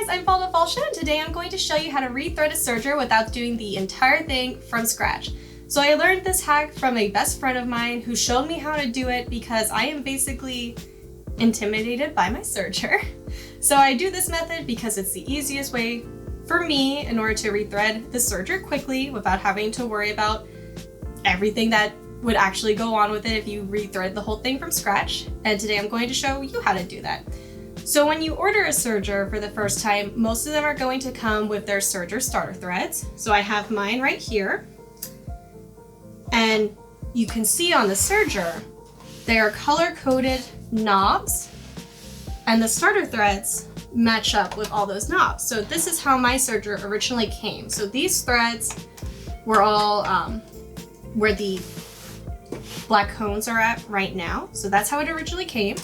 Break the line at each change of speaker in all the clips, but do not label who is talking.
Hi guys, I'm ValdaValsha, and today I'm going to show you how to rethread a serger without doing the entire thing from scratch. So I learned this hack from a best friend of mine who showed me how to do it because I am basically intimidated by my serger. So I do this method because it's the easiest way for me in order to rethread the serger quickly without having to worry about everything that would actually go on with it if you rethread the whole thing from scratch. And today I'm going to show you how to do that. So when you order a serger for the first time, most of them are going to come with their serger starter threads. So I have mine right here. And you can see on the serger, they are color-coded knobs, and the starter threads match up with all those knobs. So this is how my serger originally came. So these threads were all where the black cones are at right now. So that's how it originally came.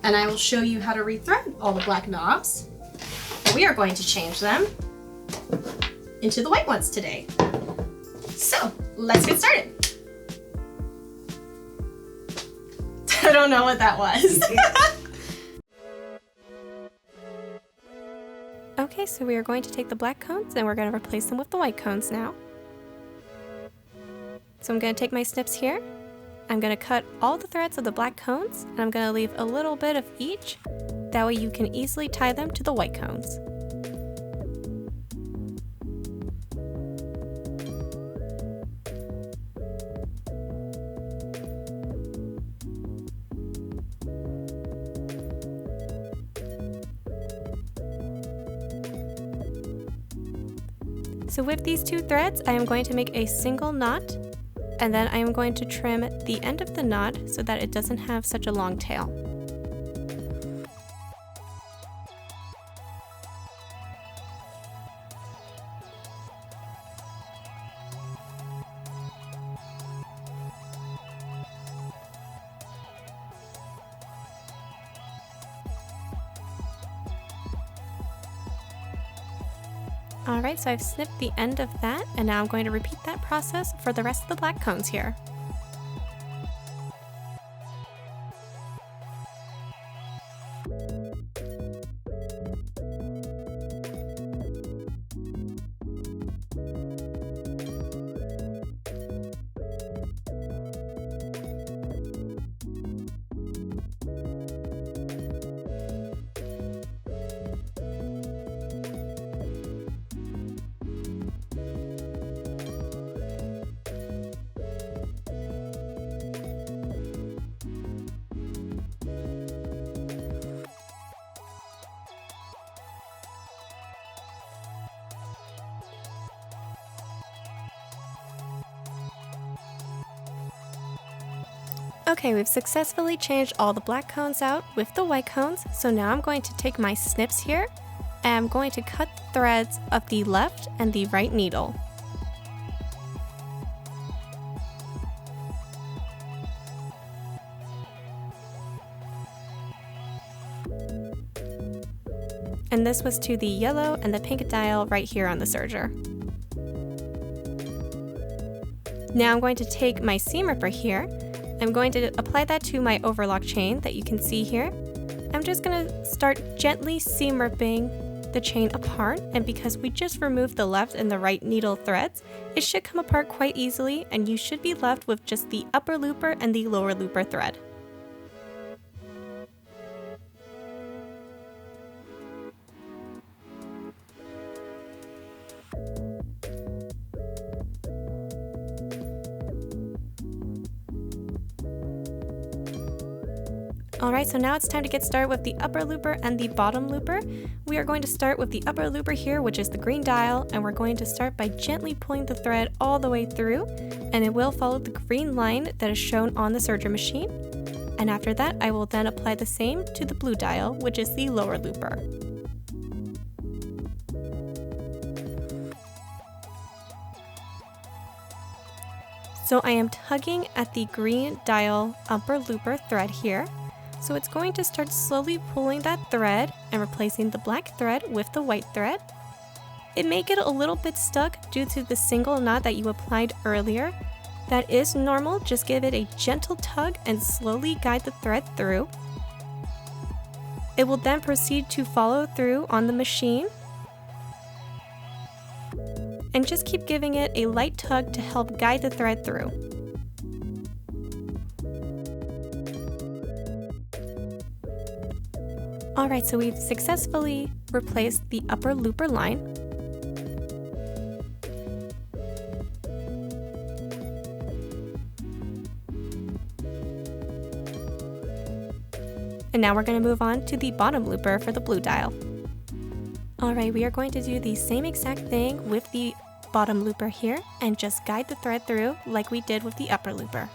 And I will show you how to rethread all the black knobs. We are going to change them into the white ones today. So let's get started. I don't know what that was.
Okay, so we are going to take the black cones and we're going to replace them with the white cones now. So I'm going to take my snips here. I'm going to cut all the threads of the black cones, and I'm going to leave a little bit of each. That way you can easily tie them to the white cones. So with these two threads, I am going to make a single knot. And then I am going to trim the end of the knot so that it doesn't have such a long tail. Alright, so I've snipped the end of that, and now I'm going to repeat that process for the rest of the black cones here. Okay, we've successfully changed all the black cones out with the white cones, so now I'm going to take my snips here, and I'm going to cut the threads of the left and the right needle. And this was to the yellow and the pink dial right here on the serger. Now I'm going to take my seam ripper here. I'm going to apply that to my overlock chain that you can see here. I'm just going to start gently seam ripping the chain apart, and because we just removed the left and the right needle threads, it should come apart quite easily, and you should be left with just the upper looper and the lower looper thread. Alright, so now it's time to get started with the upper looper and the bottom looper. We are going to start with the upper looper here, which is the green dial, and we're going to start by gently pulling the thread all the way through, and it will follow the green line that is shown on the serger machine. And after that, I will then apply the same to the blue dial, which is the lower looper. So I am tugging at the green dial upper looper thread here. So it's going to start slowly pulling that thread and replacing the black thread with the white thread. It may get a little bit stuck due to the single knot that you applied earlier. That is normal, just give it a gentle tug and slowly guide the thread through. It will then proceed to follow through on the machine. And just keep giving it a light tug to help guide the thread through. Alright, so we've successfully replaced the upper looper line. And now we're going to move on to the bottom looper for the blue dial. Alright, we are going to do the same exact thing with the bottom looper here and just guide the thread through like we did with the upper looper.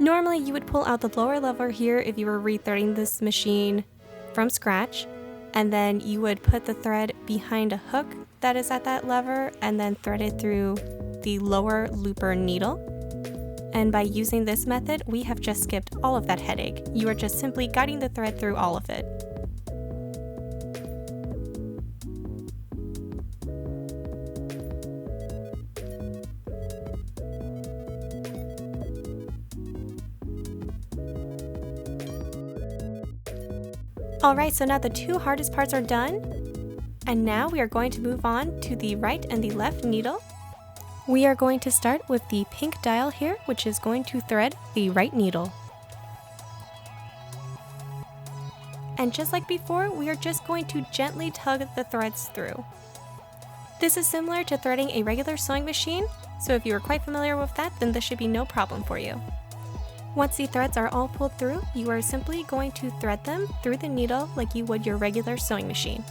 Normally you would pull out the lower lever here if you were rethreading this machine from scratch, and then you would put the thread behind a hook that is at that lever and then thread it through the lower looper needle. And by using this method, we have just skipped all of that headache. You are just simply guiding the thread through all of it. Alright, so now the two hardest parts are done, and now we are going to move on to the right and the left needle. We are going to start with the pink dial here, which is going to thread the right needle. And just like before, we are just going to gently tug the threads through. This is similar to threading a regular sewing machine, so if you are quite familiar with that, then this should be no problem for you. Once the threads are all pulled through, you are simply going to thread them through the needle like you would your regular sewing machine.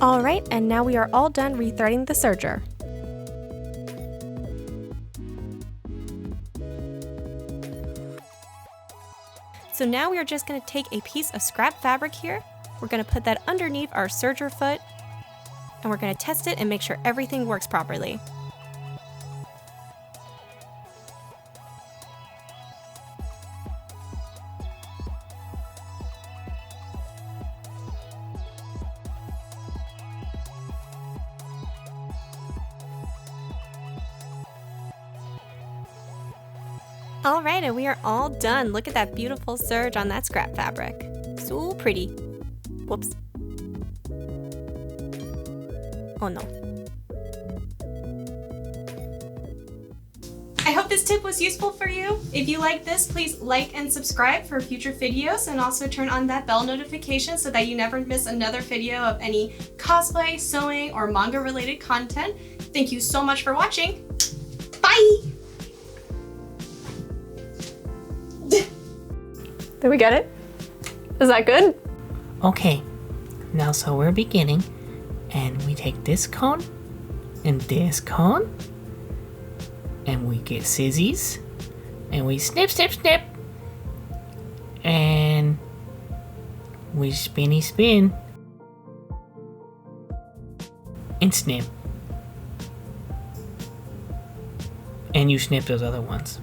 Alright, and now we are all done rethreading the serger. So now we are just going to take a piece of scrap fabric here, we're going to put that underneath our serger foot, and we're going to test it and make sure everything works properly. Alright, and we are all done. Look at that beautiful serge on that scrap fabric. So pretty. Whoops. Oh no.
I hope this tip was useful for you. If you like this, please like and subscribe for future videos, and also turn on that bell notification so that you never miss another video of any cosplay, sewing, or manga related content. Thank you so much for watching. Bye!
Did we get it? Is that good?
Okay, now so we're beginning, and we take this cone, and this cone, and we get scissors, and we snip, snip, snip, and we spinny spin, and snip, and you snip those other ones.